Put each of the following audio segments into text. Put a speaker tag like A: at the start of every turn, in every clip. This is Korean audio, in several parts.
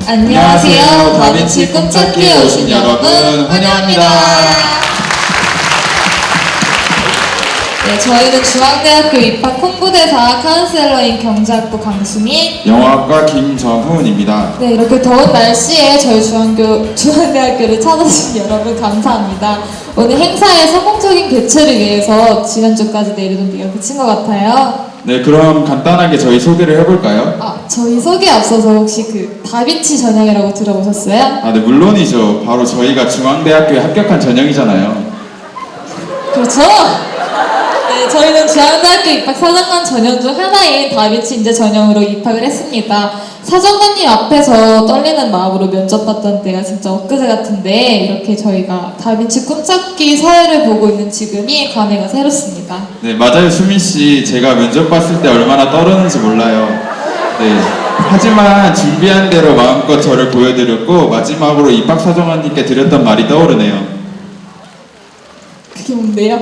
A: 안녕하세요. 다빈치 꿈찾기에 오신 여러분 환영합니다. 네, 저희는 중앙대학교 입학 홍보대사 카운셀러인 경제학부 강수민,
B: 영어학과 김정훈입니다.
A: 네, 이렇게 더운 날씨에 저희 중앙대학교를 찾아주신 여러분 감사합니다. 오늘 행사의 성공적인 개최를 위해서 지난주까지 내리던 비가 그친 것 같아요.
B: 네, 그럼 간단하게 저희 소개를 해볼까요?
A: 저희 소개에 앞서서 혹시 그 다빈치 전형이라고 들어보셨어요?
B: 네, 물론이죠. 바로 저희가 중앙대학교에 합격한 전형이잖아요.
A: 그렇죠? 네, 저희는 중앙대학교 입학 사정관 전형 중 하나인 다빈치 인재 전형으로 입학을 했습니다. 사정관님 앞에서 떨리는 마음으로 면접 봤던 때가 진짜 엊그제 같은데, 이렇게 저희가 다빈치 꿈찾기 사회를 보고 있는 지금이 감회가 새롭습니다.
B: 네, 맞아요, 수민씨. 제가 면접 봤을 때 얼마나 떨었는지 몰라요. 네, 하지만 준비한 대로 마음껏 저를 보여드렸고, 마지막으로 입학사정관님께 드렸던 말이 떠오르네요.
A: 그게 뭔데요?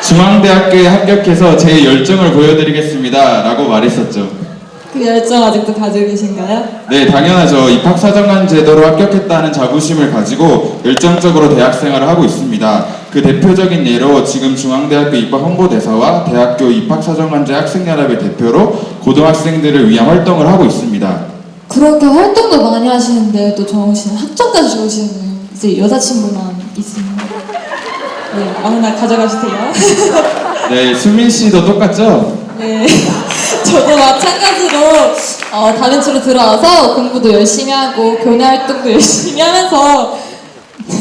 B: 중앙대학교에 합격해서 제 열정을 보여드리겠습니다 라고 말했었죠.
A: 그 열정 아직도 가지고 계신가요?
B: 네, 당연하죠. 입학사정관 제도로 합격했다는 자부심을 가지고 열정적으로 대학생활을 하고 있습니다. 그 대표적인 예로 지금 중앙대학교 입학 홍보대사와 대학교 입학사정관제 학생연합의 대표로 고등학생들을 위한 활동을 하고 있습니다.
A: 그렇게 활동도 많이 하시는데 또 정우 씨는 학점까지 좋으시네요. 이제 여자친구만 있으면 네, 아무나 가져가주세요.
B: 네, 수민 씨도 똑같죠?
A: 네, 저도 마찬가지로 다른치로 들어와서 공부도 열심히 하고 교내 활동도 열심히 하면서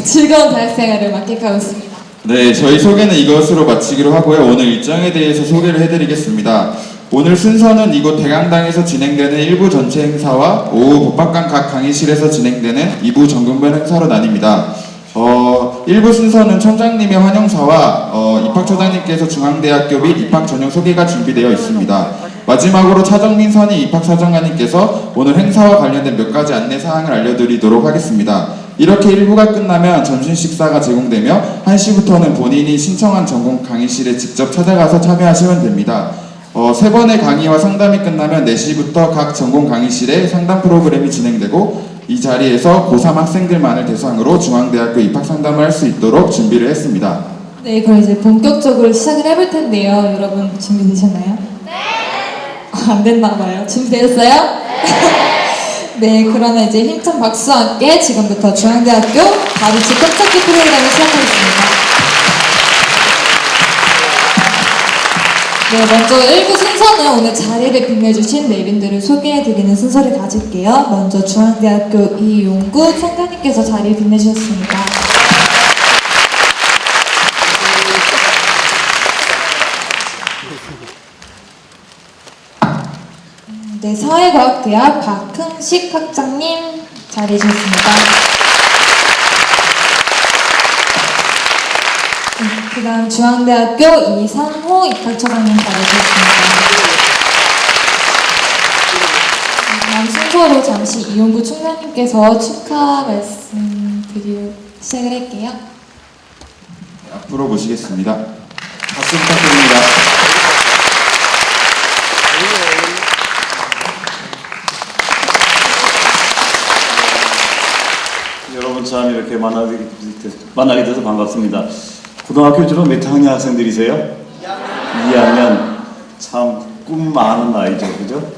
A: 즐거운 대학생활을 만끽하고 있습니다.
B: 네, 저희 소개는 이것으로 마치기로 하고요. 오늘 일정에 대해서 소개를 해드리겠습니다. 오늘 순서는 이곳 대강당에서 진행되는 1부 전체 행사와 오후 법학관 각 강의실에서 진행되는 2부 정근별 행사로 나뉩니다. 1부 순서는 총장님의 환영사와 입학처장님께서 중앙대학교 및 입학 전형 소개가 준비되어 있습니다. 마지막으로 차정민 선임 입학사정관님께서 오늘 행사와 관련된 몇 가지 안내사항을 알려드리도록 하겠습니다. 이렇게 1부가 끝나면 점심 식사가 제공되며 1시부터는 본인이 신청한 전공 강의실에 직접 찾아가서 참여하시면 됩니다. 3번의 강의와 상담이 끝나면 4시부터 각 전공 강의실에 상담 프로그램이 진행되고 이 자리에서 고3 학생들만을 대상으로 중앙대학교 입학 상담을 할 수 있도록 준비를 했습니다.
A: 네, 그럼 이제 본격적으로 시작을 해볼 텐데요. 여러분 준비되셨나요? 네! 안 됐나 봐요. 준비되셨어요? 네! 네, 그러면 이제 힘찬 박수와 함께 지금부터 중앙대학교 다빈치 꿈찾기 프로그램을 시작하겠습니다. 네, 먼저 1부 순서는 오늘 자리를 빛내주신 내빈들을 소개해드리는 순서를 가질게요. 먼저 중앙대학교 이용구 총장님께서 자리를 빛내주셨습니다. 네, 사회과학대학 박흥식 학장님 자리해 주셨습니다. 그 다음 중앙대학교 이상호 입학처장님 자리해주셨습니다. 다음 순서로 잠시 이용구 총장님께서 축하 말씀 드리고 시작을 할게요.
B: 앞으로 모시겠습니다. 박수 부탁드립니다.
C: 여러분 참 이렇게 만나게 돼서 반갑습니다. 고등학교 주로 몇 학년 학생들이세요? 2학년. 참 꿈 많은 나이죠, 그죠?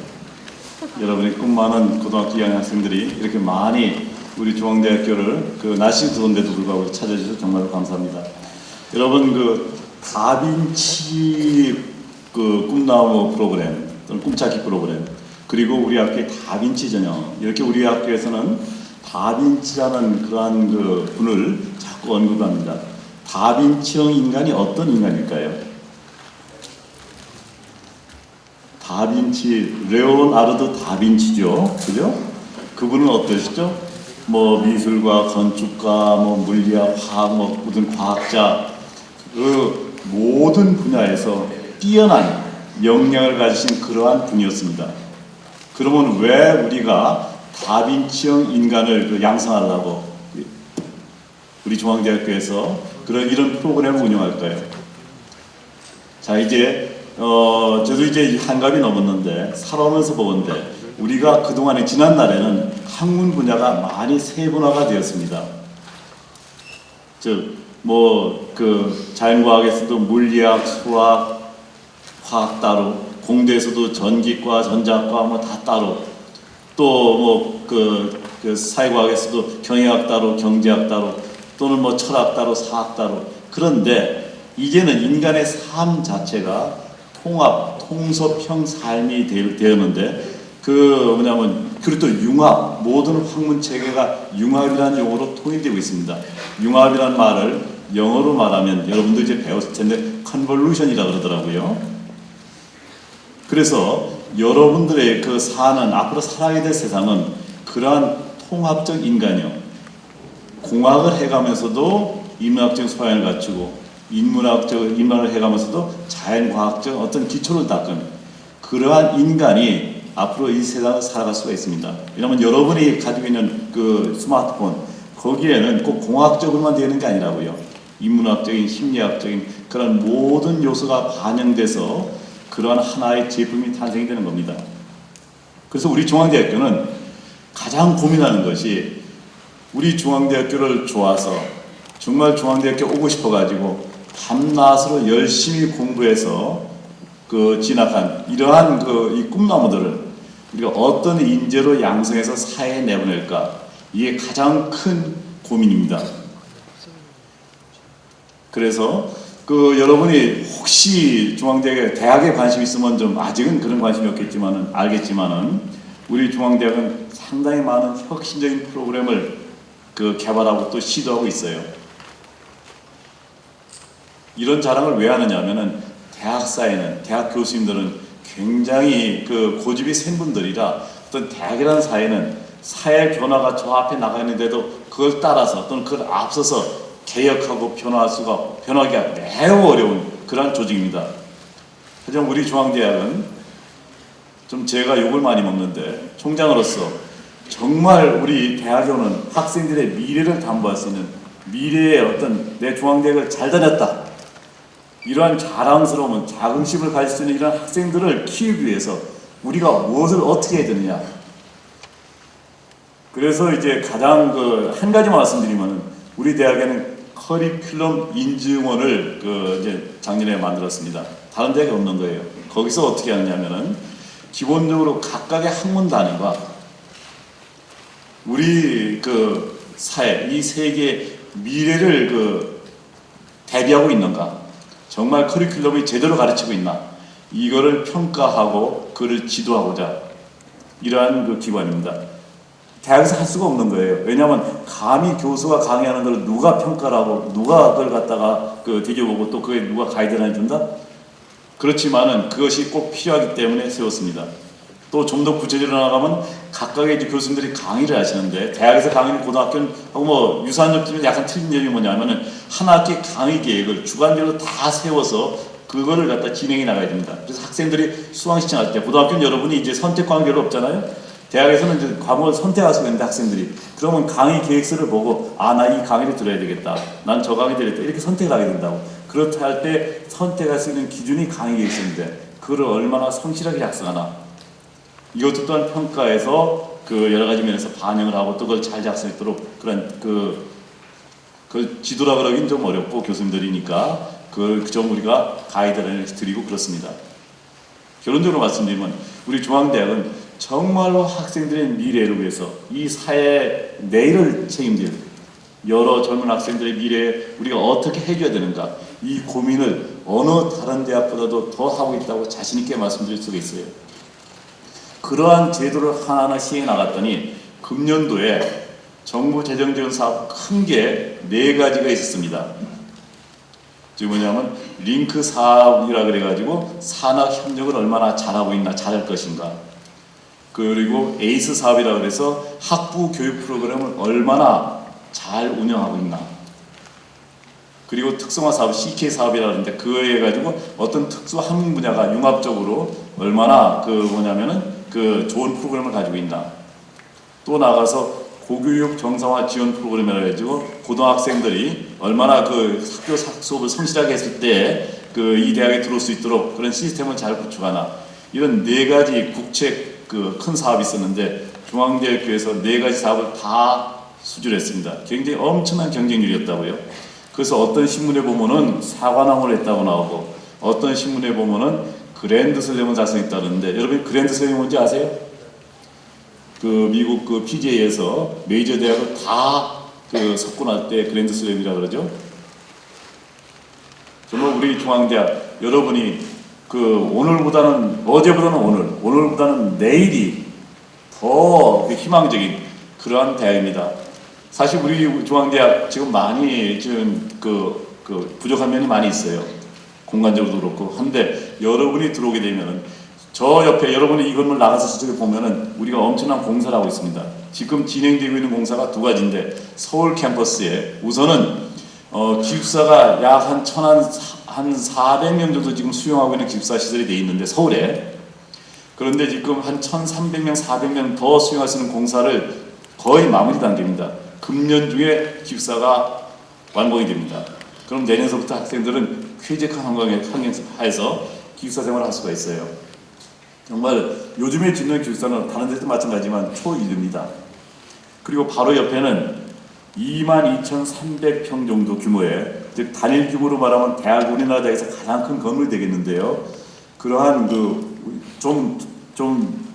C: 여러분의 꿈 많은 고등학교 2학년 학생들이 이렇게 많이 우리 중앙대학교를 그 날씨 더운데도 불구하고 찾아주셔서 정말 감사합니다. 여러분 그 다빈치 그 꿈나무 프로그램 또는 꿈찾기 프로그램 그리고 우리 학교의 다빈치 전형 이렇게 우리 학교에서는 다빈치라는 그러한 그 분을 자꾸 언급합니다. 다빈치형 인간이 어떤 인간일까요? 다빈치, 레오나르도 다빈치죠. 그죠? 그분은 어떠시죠? 뭐 미술가, 건축가, 뭐 물리학, 화학, 뭐 모든 과학자 그 모든 분야에서 뛰어난 역량을 가지신 그러한 분이었습니다. 그러면 왜 우리가 다빈치형 인간을 양성하려고 우리 중앙대학교에서 이런 프로그램을 운영할까요? 자, 이제 저도 이제 한갑이 넘었는데 살아오면서 보건데 우리가 그동안에 지난날에는 학문 분야가 많이 세분화가 되었습니다. 즉, 자연과학에서도 물리학, 수학, 화학 따로, 공대에서도 전기과, 전자과 다 따로, 또 사회과학에서도 경영학 따로, 경제학 따로, 또는 철학 따로, 사학 따로. 그런데 이제는 인간의 삶 자체가 통합, 통섭형 삶이 되었는데 그리고 또 융합, 모든 학문 체계가 융합이라는 용어로 통일되고 있습니다. 융합이라는 말을 영어로 말하면 여러분도 이제 배웠을 텐데 컨볼루션이라고 그러더라고요. 그래서 여러분들의 앞으로 살아야 될 세상은 그러한 통합적 인간이요. 공학을 해가면서도 인문학적 소양을 갖추고 인문학적 인문을 해가면서도 자연과학적 어떤 기초를 닦은 그러한 인간이 앞으로 이 세상을 살아갈 수가 있습니다. 왜냐하면 여러분이 가지고 있는 그 스마트폰 거기에는 꼭 공학적으로만 되는 게 아니라고요. 인문학적인, 심리학적인 그런 모든 요소가 반영돼서 그러한 하나의 제품이 탄생이 되는 겁니다. 그래서 우리 중앙대학교는 가장 고민하는 것이 우리 중앙대학교를 좋아서 정말 중앙대학교 오고 싶어가지고 밤낮으로 열심히 공부해서 진학한 이러한 이 꿈나무들을 우리가 어떤 인재로 양성해서 사회에 내보낼까, 이게 가장 큰 고민입니다. 그래서 여러분이 혹시 대학에 관심 있으면 좀 아직은 그런 관심이 없겠지만은 알겠지만은 우리 중앙대학은 상당히 많은 혁신적인 프로그램을 개발하고 또 시도하고 있어요. 이런 자랑을 왜 하느냐 하면은 대학 교수님들은 굉장히 고집이 센 분들이라 어떤 대학이라는 사회는 사회 변화가 저 앞에 나가 있는데도 그걸 따라서 또는 그걸 앞서서 개혁하고 변화하기가 매우 어려운 그런 조직입니다. 하지만 우리 중앙대학은 좀 제가 욕을 많이 먹는데 총장으로서 정말 우리 대학에 오는 학생들의 미래를 담보할 수 있는 미래의 어떤 내 중앙대학을 잘 다녔다, 이러한 자랑스러운 자긍심을 가질 수 있는 이런 학생들을 키우기 위해서 우리가 무엇을 어떻게 해야 되느냐. 그래서 이제 가장 한 가지만 말씀드리면 우리 대학에는 커리큘럼 인증원을 이제 작년에 만들었습니다. 다른 대학에 없는 거예요. 거기서 어떻게 하느냐면은 기본적으로 각각의 학문 단위가 우리 사회, 이 세계의 미래를 대비하고 있는가, 정말 커리큘럼이 제대로 가르치고 있나, 이거를 평가하고 그를 지도하고자 이러한 기관입니다. 대학에서 할 수가 없는 거예요. 왜냐하면 감히 교수가 강의하는 걸 누가 평가를 하고 누가 그걸 갖다가 되겨보고 또 그게 누가 가이드를 해준다? 그렇지만은 그것이 꼭 필요하기 때문에 세웠습니다. 또 좀 더 구체적으로 나가면 각각의 이제 교수님들이 강의를 하시는데, 대학에서 강의는 고등학교는 하고 유사한 점들은 약간 틀린 점이 뭐냐면은 한 학기 강의 계획을 주관적으로 다 세워서 그거를 갖다 진행해 나가야 됩니다. 그래서 학생들이 수강 신청할 때, 고등학교는 여러분이 이제 선택 과목이 별로 없잖아요. 대학에서는 이제 과목을 선택할 수가 있는데 학생들이 그러면 강의 계획서를 보고 나 이 강의를 들어야 되겠다, 난 저 강의 들어야 되겠다, 이렇게 선택을 하게 된다고. 그렇다 할 때 선택할 수 있는 기준이 강의 계획서인데 그걸 얼마나 성실하게 작성하나, 이것도 또한 평가에서 여러 가지 면에서 반영을 하고 또 그걸 잘 작성했도록 그런 지도라 그러긴 좀 어렵고 교수님들이니까 좀 우리가 가이드라인을 드리고 그렇습니다. 결론적으로 말씀드리면 우리 중앙대학은 정말로 학생들의 미래를 위해서 이 사회의 내일을 책임질 여러 젊은 학생들의 미래에 우리가 어떻게 해줘야 되는가, 이 고민을 어느 다른 대학보다도 더 하고 있다고 자신 있게 말씀드릴 수가 있어요. 그러한 제도를 하나하나 시행해 나갔더니 금년도에 정부 재정 지원 사업 큰 게 4가지가 있었습니다. 즉 뭐냐면 링크 사업이라 그래가지고 산학 협력을 얼마나 잘하고 있나, 잘할 것인가. 그리고 에이스 사업이라 그래서 학부 교육 프로그램을 얼마나 잘 운영하고 있나. 그리고 특성화 사업, CK 사업이라 하는데 그거에 해가지고 어떤 특수 학문 분야가 융합적으로 얼마나 좋은 프로그램을 가지고 있나. 또 나가서 고교육 정상화 지원 프로그램이라 해가지고 고등학생들이 얼마나 학교 수업을 성실하게 했을 때 이 대학에 들어올 수 있도록 그런 시스템을 잘 구축하나. 이런 4가지 국책 그 큰 사업이 있었는데 중앙대학교에서 4가지 사업을 다 수주했습니다. 굉장히 엄청난 경쟁률이었다고요. 그래서 어떤 신문에 보면은 사과나무를 했다고 나오고 어떤 신문에 보면은 그랜드슬램을 달성했다는데 여러분 그랜드슬램이 뭔지 아세요? 그 미국 그 PGA에서 메이저 대학을 다 그 석권할 때 그랜드슬램이라 그러죠. 정말 우리 중앙대학 여러분이 그 오늘보다는 어제보다는 오늘보다는 내일이 더 희망적인 그러한 대학입니다. 사실 우리 중앙대학 지금 많이 지금 그 부족한 면이 많이 있어요. 공간적으로도 그렇고 한데 여러분이 들어오게 되면은 저 옆에 여러분이 이 건물 나가서 저쪽에 보면은 우리가 엄청난 공사를 하고 있습니다. 지금 진행되고 있는 공사가 2가지인데 서울 캠퍼스에 우선은 기숙사가 약 한 400명 정도 지금 수용하고 있는 기숙사 시설이 돼 있는데 서울에 그런데 지금 한 1,300명, 400명 더 수용할 수 있는 공사를 거의 마무리 단계입니다. 금년 중에 기숙사가 완공이 됩니다. 그럼 내년서부터 학생들은 쾌적한 환경하에서 기숙사 생활을 할 수가 있어요. 정말 요즘에 짓는 기숙사는 다른 데도 마찬가지지만 초일입니다. 그리고 바로 옆에는 22,300평 정도 규모의 즉 단일 규모로 말하면 대학 우리나라 대학에서 가장 큰 건물이 되겠는데요. 그러한 좀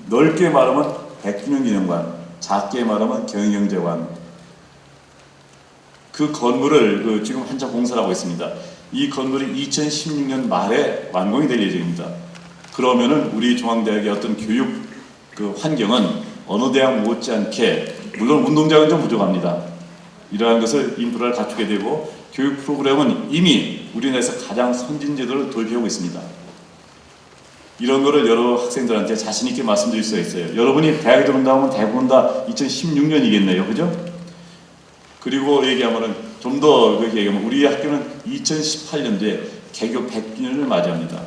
C: 넓게 말하면 백균형기념관, 작게 말하면 경영경제관 그 건물을 지금 한참 공사를 하고 있습니다. 이 건물이 2016년 말에 완공이 될 예정입니다. 그러면은 우리 중앙대학의 어떤 교육 그 환경은 어느 대학 못지않게 물론 운동장은 좀 부족합니다. 이러한 것을 인프라를 갖추게 되고 교육 프로그램은 이미 우리나라에서 가장 선진 제도를 도입하고 있습니다. 이런 거를 여러 학생들한테 자신 있게 말씀드릴 수가 있어요. 여러분이 대학에 들어온다 하면 대부분 다 2016년이겠네요, 그죠? 그리고 얘기하면은 좀 더 그렇게 얘기하면 우리 학교는 2018년도에 개교 100주년을 맞이합니다.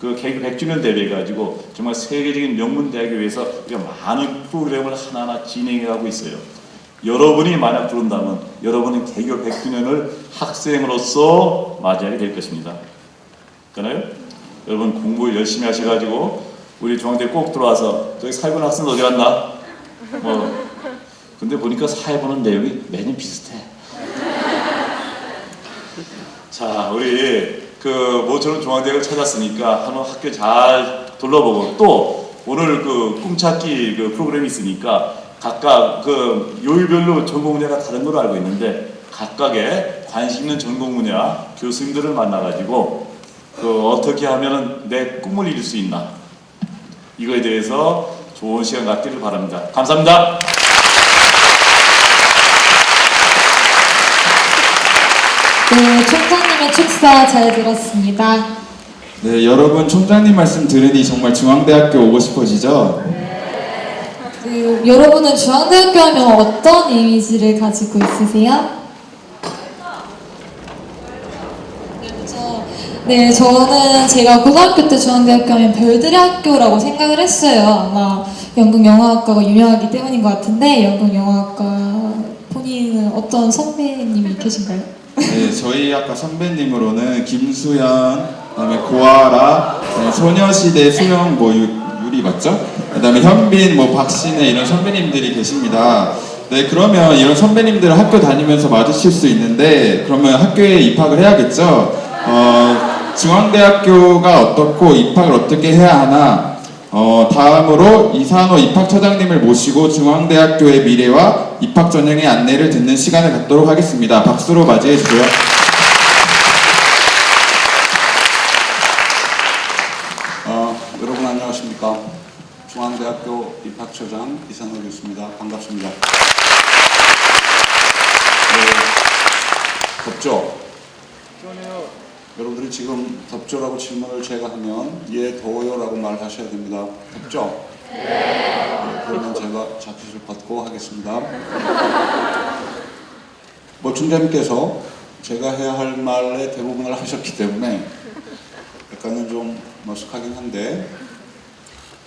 C: 그 개교 100주년 대비해가지고 정말 세계적인 명문 대학에 위해서 우리가 많은 프로그램을 하나하나 진행해가고 있어요. 여러분이 만약 들어온다면 여러분은 개교 100주년을 학생으로서 맞이하게 될 것입니다. 그렇잖아요? 여러분 공부 열심히 하셔가지고 우리 중앙대에 꼭 들어와서 저기 사회본 학생 어디 갔나? 근데 보니까 사회보는 내용이 매년 비슷해. 자, 우리 모처럼 중앙대학을 찾았으니까 한번 학교 잘 둘러보고 또 오늘 꿈찾기 프로그램이 있으니까 각각 요일별로 전공 분야가 다른 걸로 알고 있는데 각각의 관심 있는 전공 분야 교수님들을 만나가지고 어떻게 하면 내 꿈을 이룰 수 있나 이거에 대해서 좋은 시간 갖기를 바랍니다. 감사합니다.
A: 네, 총장님의 축사 잘 들었습니다.
B: 네, 여러분 총장님 말씀 들으니 정말 중앙대학교 오고 싶어지죠?
A: 여러분은 중앙대학교 하면 어떤 이미지를 가지고 있으세요? 네, 저는 제가 고등학교 때 중앙대학교 하면 별들의 학교라고 생각을 했어요. 아마 연극영화학과가 유명하기 때문인 것 같은데 연극영화학과 본인은 어떤 선배님이 계신가요?
B: 네, 저희 아까 선배님으로는 김수현, 그다음에 고아라, 그다음에 소녀시대 수영 유리 맞죠? 그다음에 현빈, 박신혜 이런 선배님들이 계십니다. 네, 그러면 이런 선배님들을 학교 다니면서 마주칠 수 있는데 그러면 학교에 입학을 해야겠죠? 중앙대학교가 어떻고 입학을 어떻게 해야 하나? 다음으로 이산호 입학처장님을 모시고 중앙대학교의 미래와 입학 전형의 안내를 듣는 시간을 갖도록 하겠습니다. 박수로 맞이해 주세요.
D: 여러분 안녕하십니까? 중앙대학교 입학처장 이산호 교수입니다. 반갑습니다. 덥죠? 여러분들이 지금 덥죠라고 질문을 제가 하면 예 더워요라고 말하셔야 됩니다. 덥죠? 네. 그러면 제가 자켓을 벗고 하겠습니다. 총장님께서 제가 해야 할 말의 대부분을 하셨기 때문에 약간은 좀 머쓱하긴 한데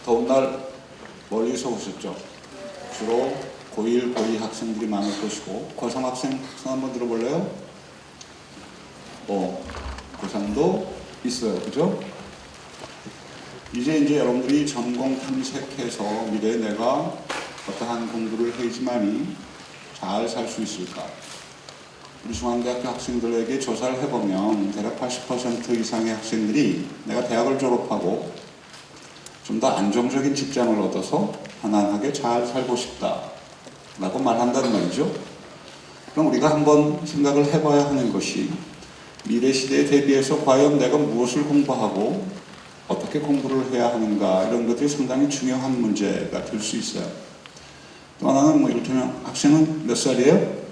D: 더운 날 멀리서 오셨죠? 주로 고1, 고2 학생들이 많을 것이고 고3 학생 손 한번 들어볼래요? 고3도 있어요. 그죠? 이제 여러분들이 전공 탐색해서 미래에 내가 어떠한 공부를 해야지만이 잘 살 수 있을까? 우리 중앙대학교 학생들에게 조사를 해보면 대략 80% 이상의 학생들이 내가 대학을 졸업하고 좀 더 안정적인 직장을 얻어서 편안하게 잘 살고 싶다 라고 말한다는 말이죠. 그럼 우리가 한번 생각을 해봐야 하는 것이 미래 시대에 대비해서 과연 내가 무엇을 공부하고 어떻게 공부를 해야 하는가, 이런 것들이 상당히 중요한 문제가 될 수 있어요. 또 하나는 뭐 이를테면 학생은 몇 살이에요?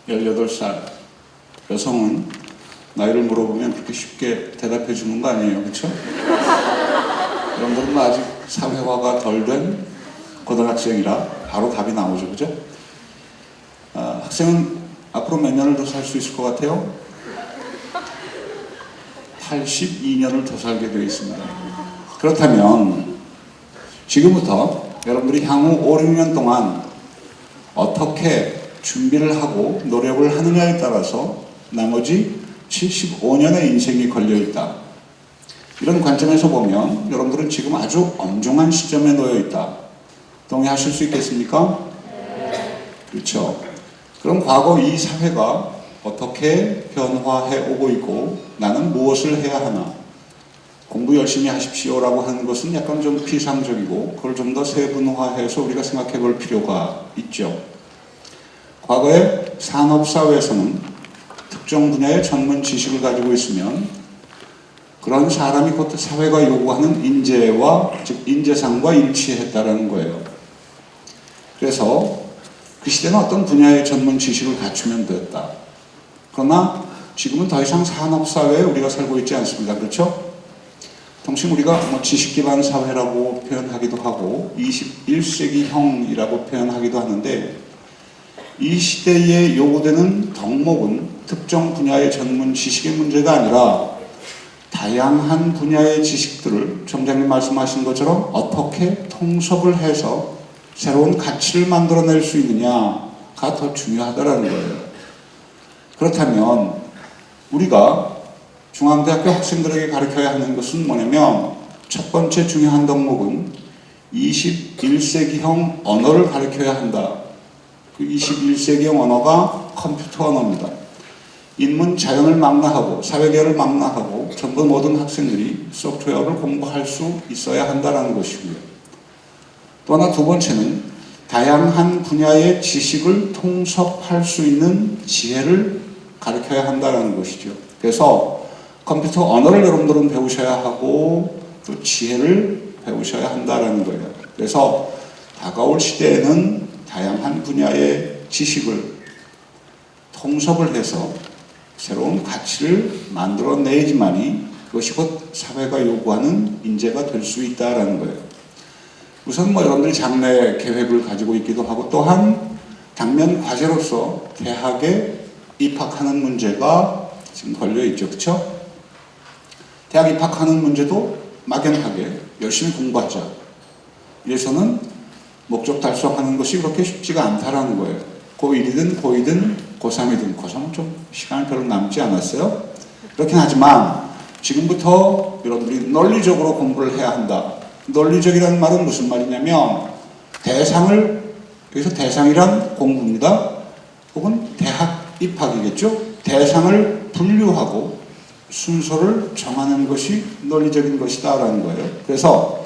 D: 18살. 여성은 나이를 물어보면 그렇게 쉽게 대답해 주는 거 아니에요, 그렇죠? 여러분들은 아직 사회화가 덜 된 고등학생이라 바로 답이 나오죠, 그죠? 학생은 앞으로 몇 년을 더 살 수 있을 것 같아요? 82년을 더 살게 되어 있습니다. 그렇다면 지금부터 여러분들이 향후 5, 6년 동안 어떻게 준비를 하고 노력을 하느냐에 따라서 나머지 75년의 인생이 걸려있다. 이런 관점에서 보면 여러분들은 지금 아주 엄중한 시점에 놓여있다. 동의하실 수 있겠습니까? 그렇죠. 그럼 과거 이 사회가 어떻게 변화해 오고 있고 나는 무엇을 해야 하나? 공부 열심히 하십시오라고 하는 것은 약간 좀 피상적이고 그걸 좀 더 세분화해서 우리가 생각해 볼 필요가 있죠. 과거에 산업사회에서는 특정 분야의 전문 지식을 가지고 있으면 그런 사람이 곧 사회가 요구하는 인재와, 즉 인재상과 일치했다라는 거예요. 그래서 그 시대는 어떤 분야의 전문 지식을 갖추면 됐다. 그러나 지금은 더 이상 산업사회에 우리가 살고 있지 않습니다. 그렇죠? 통칭 우리가 뭐 지식 기반 사회라고 표현하기도 하고 21세기형이라고 표현하기도 하는데, 이 시대에 요구되는 덕목은 특정 분야의 전문 지식의 문제가 아니라 다양한 분야의 지식들을 점장님 말씀하신 것처럼 어떻게 통섭을 해서 새로운 가치를 만들어낼 수 있느냐가 더 중요하다는 거예요. 그렇다면 우리가 중앙대학교 학생들에게 가르쳐야 하는 것은 뭐냐면, 첫 번째 중요한 덕목은 21세기형 언어를 가르쳐야 한다. 그 21세기형 언어가 컴퓨터 언어입니다. 인문 자연을 망라하고 사회계를 망라하고 전부 모든 학생들이 소프트웨어를 공부할 수 있어야 한다는 것이고요. 또 하나 두 번째는 다양한 분야의 지식을 통섭할 수 있는 지혜를 가르쳐야 한다는 것이죠. 그래서 컴퓨터 언어를 여러분들은 배우셔야 하고 또 지혜를 배우셔야 한다는 거예요. 그래서 다가올 시대에는 다양한 분야의 지식을 통섭을 해서 새로운 가치를 만들어내야지만이 그것이 곧 사회가 요구하는 인재가 될 수 있다는 거예요. 우선 뭐 여러분들이 장래 계획을 가지고 있기도 하고, 또한 당면 과제로서 대학에 입학하는 문제가 지금 걸려있죠. 그렇죠? 대학 입학하는 문제도 막연하게 열심히 공부하자. 이래서는 목적 달성하는 것이 그렇게 쉽지가 않다라는 거예요. 고1이든 고2든 고3이든, 고3은 좀 시간이 별로 남지 않았어요. 그렇긴 하지만 지금부터 여러분들이 논리적으로 공부를 해야 한다. 논리적이라는 말은 무슨 말이냐면, 여기서 대상이란 공부입니다. 혹은 대학 입학이겠죠. 대상을 분류하고 순서를 정하는 것이 논리적인 것이다라는 거예요. 그래서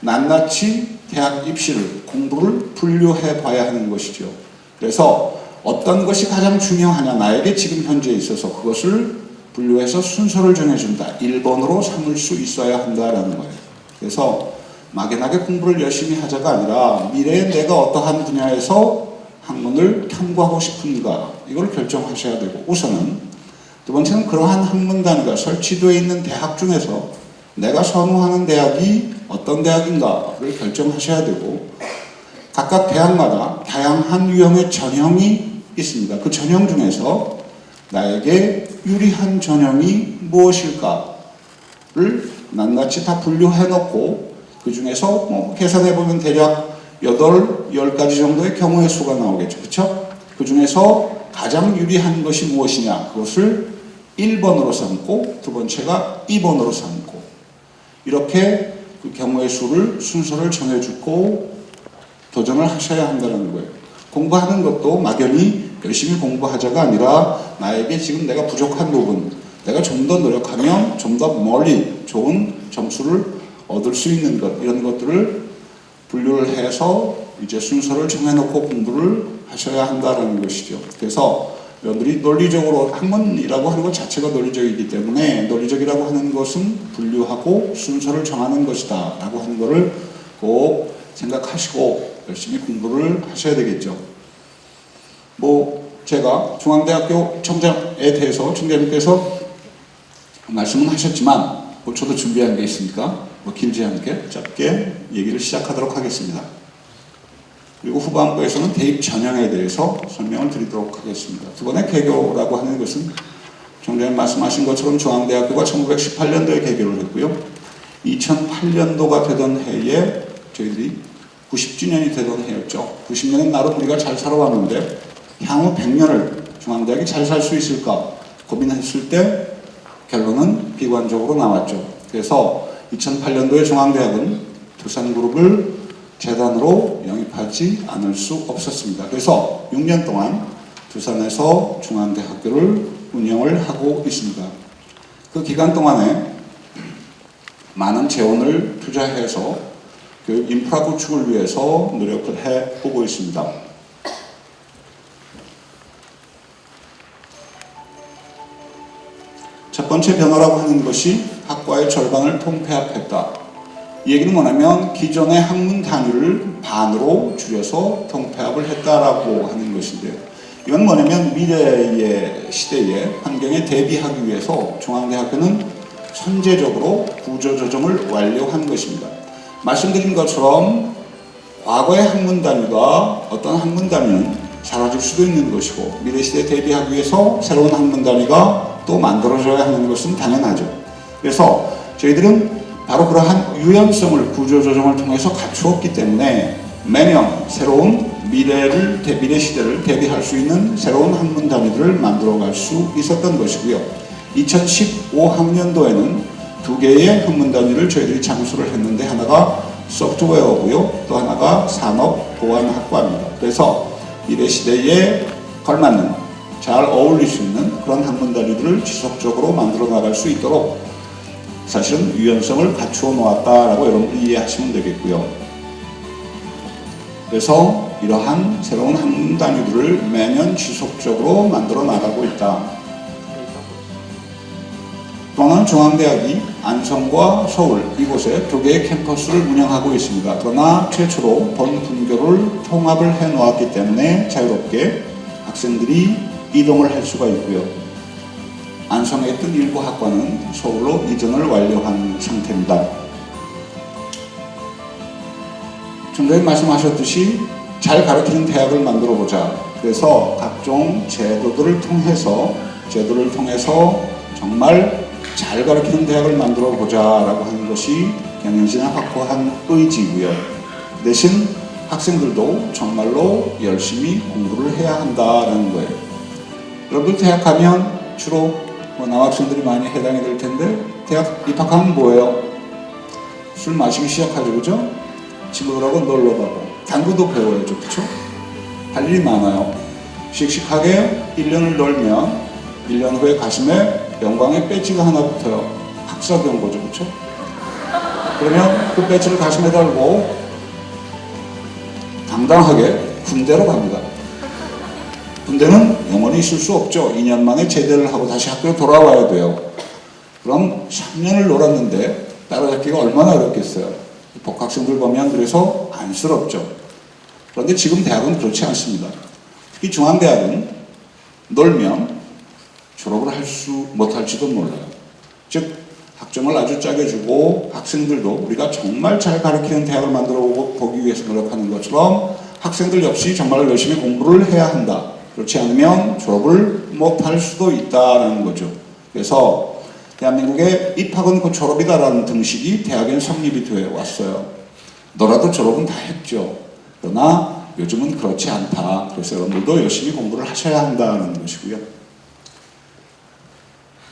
D: 낱낱이 대학 입시를, 공부를 분류해 봐야 하는 것이죠. 그래서 어떤 것이 가장 중요하냐, 나에게 지금 현재 있어서 그것을 분류해서 순서를 정해준다. 1번으로 삼을 수 있어야 한다라는 거예요. 그래서 막연하게 공부를 열심히 하자가 아니라 미래에 내가 어떠한 분야에서 학문을 탐구하고 싶은가, 이걸 결정하셔야 되고, 우선은 두 번째는 그러한 학문 단위가 설치되어 있는 대학 중에서 내가 선호하는 대학이 어떤 대학인가를 결정하셔야 되고, 각각 대학마다 다양한 유형의 전형이 있습니다. 그 전형 중에서 나에게 유리한 전형이 무엇일까를 낱낱이 다 분류해 놓고, 그 중에서 뭐 계산해보면 대략 10가지 정도의 경우의 수가 나오겠죠. 그렇죠? 그 중에서 가장 유리한 것이 무엇이냐, 그것을 1번으로 삼고 두 번째가 2번으로 삼고, 이렇게 그 경우의 수를 순서를 정해주고 도전을 하셔야 한다는 거예요. 공부하는 것도 막연히 열심히 공부하자가 아니라 나에게 지금 내가 부족한 부분, 내가 좀 더 노력하면 좀 더 멀리 좋은 점수를 얻을 수 있는 것, 이런 것들을 분류를 해서 이제 순서를 정해놓고 공부를 하셔야 한다는 것이죠. 그래서 여러분들이 논리적으로 학문이라고 하는 것 자체가 논리적이기 때문에 논리적이라고 하는 것은 분류하고 순서를 정하는 것이다 라고 하는 것을 꼭 생각하시고 열심히 공부를 하셔야 되겠죠. 제가 중앙대학교 청장에 대해서 총장님께서 말씀은 하셨지만 저도 준비한 게 있으니까 길지 않게 짧게 얘기를 시작하도록 하겠습니다. 그리고 후반부에서는 대입 전형에 대해서 설명을 드리도록 하겠습니다. 두 번의 개교라고 하는 것은 총장님 말씀하신 것처럼 중앙대학교가 1918년도에 개교를 했고요. 2008년도가 되던 해에 저희들이 90주년이 되던 해였죠. 90년은 나름 우리가 잘 살아왔는데 향후 100년을 중앙대학이 잘 살 수 있을까 고민했을 때 결론은 비관적으로 나왔죠. 그래서 2008년도에 중앙대학은 두산그룹을 재단으로 영입하지 않을 수 없었습니다. 그래서 6년 동안 두산에서 중앙대학교를 운영을 하고 있습니다. 그 기간 동안에 많은 재원을 투자해서 교육 인프라 구축을 위해서 노력을 해오고 있습니다. 첫 번째 변화라고 하는 것이 학과의 절반을 통폐합했다. 이 얘기는 뭐냐면 기존의 학문 단위를 반으로 줄여서 통폐합을 했다라고 하는 것인데요. 이건 뭐냐면 미래의 시대의 환경에 대비하기 위해서 중앙대학교는 선제적으로 구조조정을 완료한 것입니다. 말씀드린 것처럼 과거의 학문 단위가 어떤 학문 단위는 사라질 수도 있는 것이고 미래 시대에 대비하기 위해서 새로운 학문 단위가 또 만들어져야 하는 것은 당연하죠. 그래서 저희들은 바로 그러한 유연성을 구조조정을 통해서 갖추었기 때문에 매년 새로운 미래 시대를 대비할 수 있는 새로운 학문 단위들을 만들어갈 수 있었던 것이고요. 2015학년도에는 두 개의 학문 단위를 저희들이 창설을 했는데 하나가 소프트웨어고요. 또 하나가 산업보안학과입니다. 그래서 미래 시대에 걸맞는 잘 어울릴 수 있는 그런 학문 단위들을 지속적으로 만들어 나갈 수 있도록 사실은 유연성을 갖추어 놓았다라고 여러분들이 이해하시면 되겠고요. 그래서 이러한 새로운 학문 단위들을 매년 지속적으로 만들어 나가고 있다. 또한 중앙대학이 안성과 서울 이곳에 두 개의 캠퍼스를 운영하고 있습니다. 그러나 최초로 본 분교를 통합을 해 놓았기 때문에 자유롭게 학생들이 이동을 할 수가 있고요. 안성에 있던 일부 학과는 서울로 이전을 완료한 상태입니다. 총장님 말씀하셨듯이 잘 가르치는 대학을 만들어 보자. 그래서 각종 제도를 통해서 정말 잘 가르치는 대학을 만들어 보자라고 하는 것이 경영진이 확고한 의지고요. 대신 학생들도 정말로 열심히 공부를 해야 한다는 거예요. 여러분 대학 가면 주로 남학생들이 많이 해당이 될 텐데 대학 입학하면 뭐예요? 술 마시기 시작하죠, 그죠? 친구들하고 놀러 가고 당구도 배워야죠, 그렇죠? 할 일이 많아요. 씩씩하게 1년을 놀면 1년 후에 가슴에 영광의 배지가 하나 붙어요. 학사병고죠, 그렇죠? 그러면 그 배지를 가슴에 달고 당당하게 군대로 갑니다. 군대는 영원히 있을 수 없죠. 2년 만에 제대를 하고 다시 학교로 돌아와야 돼요. 그럼 3년을 놀았는데 따라잡기가 얼마나 어렵겠어요. 복학생들 보면 그래서 안쓰럽죠. 그런데 지금 대학은 그렇지 않습니다. 특히 중앙대학은 놀면 졸업을 못할지도 몰라요. 즉 학점을 아주 짜게 주고 학생들도 우리가 정말 잘 가르치는 대학을 만들어 보기 위해서 노력하는 것처럼 학생들 역시 정말 열심히 공부를 해야 한다. 그렇지 않으면 졸업을 못할 수도 있다는 거죠. 그래서 대한민국의 입학은 곧 졸업이다라는 등식이 대학엔 성립이 되어 왔어요. 너라도 졸업은 다 했죠. 그러나 요즘은 그렇지 않다. 그래서 여러분들도 열심히 공부를 하셔야 한다는 것이고요.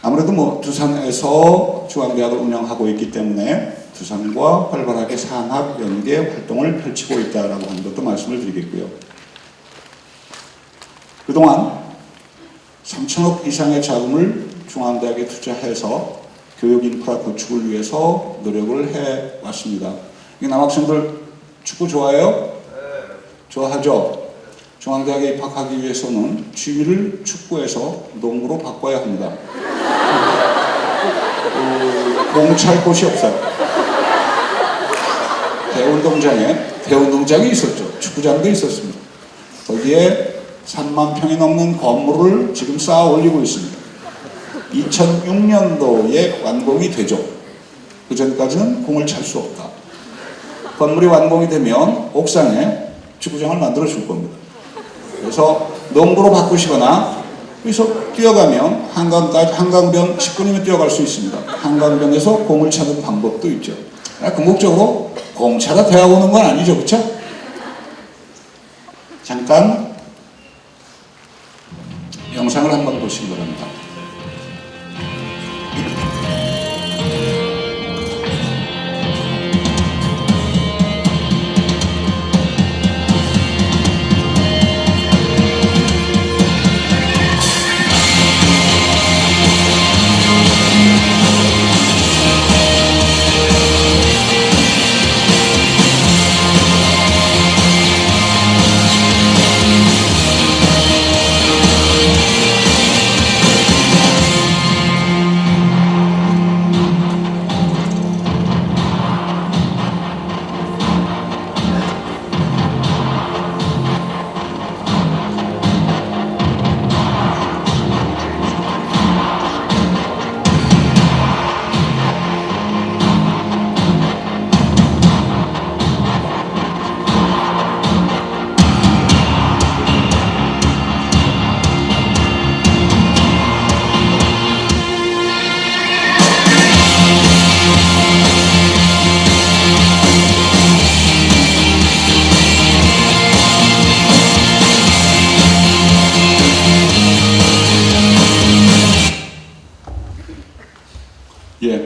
D: 아무래도 두산에서 중앙대학을 운영하고 있기 때문에 두산과 활발하게 산학 연계 활동을 펼치고 있다라고 하는 것도 말씀을 드리겠고요. 그동안 3천억 이상의 자금을 중앙대학에 투자해서 교육 인프라 구축을 위해서 노력을 해왔습니다. 남학생들 축구 좋아해요? 좋아하죠? 중앙대학에 입학하기 위해서는 취미를 축구에서 농구로 바꿔야 합니다. 공 찰 곳이 없어요. 대운동장이 있었죠. 축구장도 있었습니다. 거기에 3만 평이 넘는 건물을 지금 쌓아 올리고 있습니다. 2006년도에 완공이 되죠. 그 전까지는 공을 찰 수 없다. 건물이 완공이 되면 옥상에 축구장을 만들어 줄 겁니다. 그래서 농구로 바꾸시거나 여기서 뛰어가면 한강변 10분이면 뛰어갈 수 있습니다. 한강변에서 공을 차는 방법도 있죠. 궁극적으로 공 차다 대학 오는 건 아니죠. 그렇죠? 잠깐 영상을 한번 보시기 바랍니다.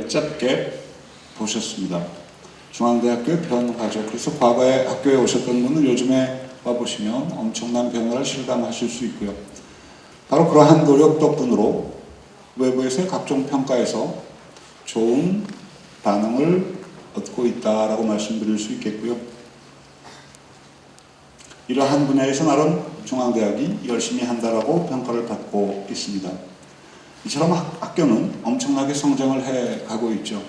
D: 짧게 보셨습니다. 중앙대학교의 변화죠. 그래서 과거에 학교에 오셨던 분은 요즘에 와보시면 엄청난 변화를 실감하실 수 있고요. 바로 그러한 노력 덕분으로 외부에서의 각종 평가에서 좋은 반응을 얻고 있다라고 말씀드릴 수 있겠고요. 이러한 분야에서 나름 중앙대학이 열심히 한다라고 평가를 받고 있습니다. 이처럼 학교는 엄청나게 성장을 해가고 있죠.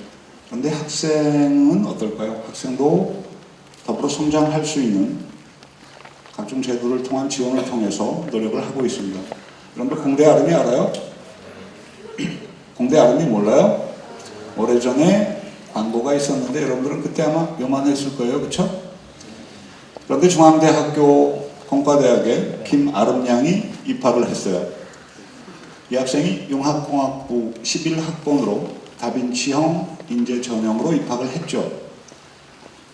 D: 그런데 학생은 어떨까요? 학생도 더불어 성장할 수 있는 각종 제도를 통한 지원을 통해서 노력을 하고 있습니다. 여러분들 공대 아름이 알아요? 공대 아름이 몰라요? 오래전에 광고가 있었는데 여러분들은 그때 아마 요만했을 거예요. 그렇죠? 그런데 중앙대학교 공과대학에 김아름 양이 입학을 했어요. 이 학생이 융합공학부 11학번으로 다빈치형 인재 전형으로 입학을 했죠.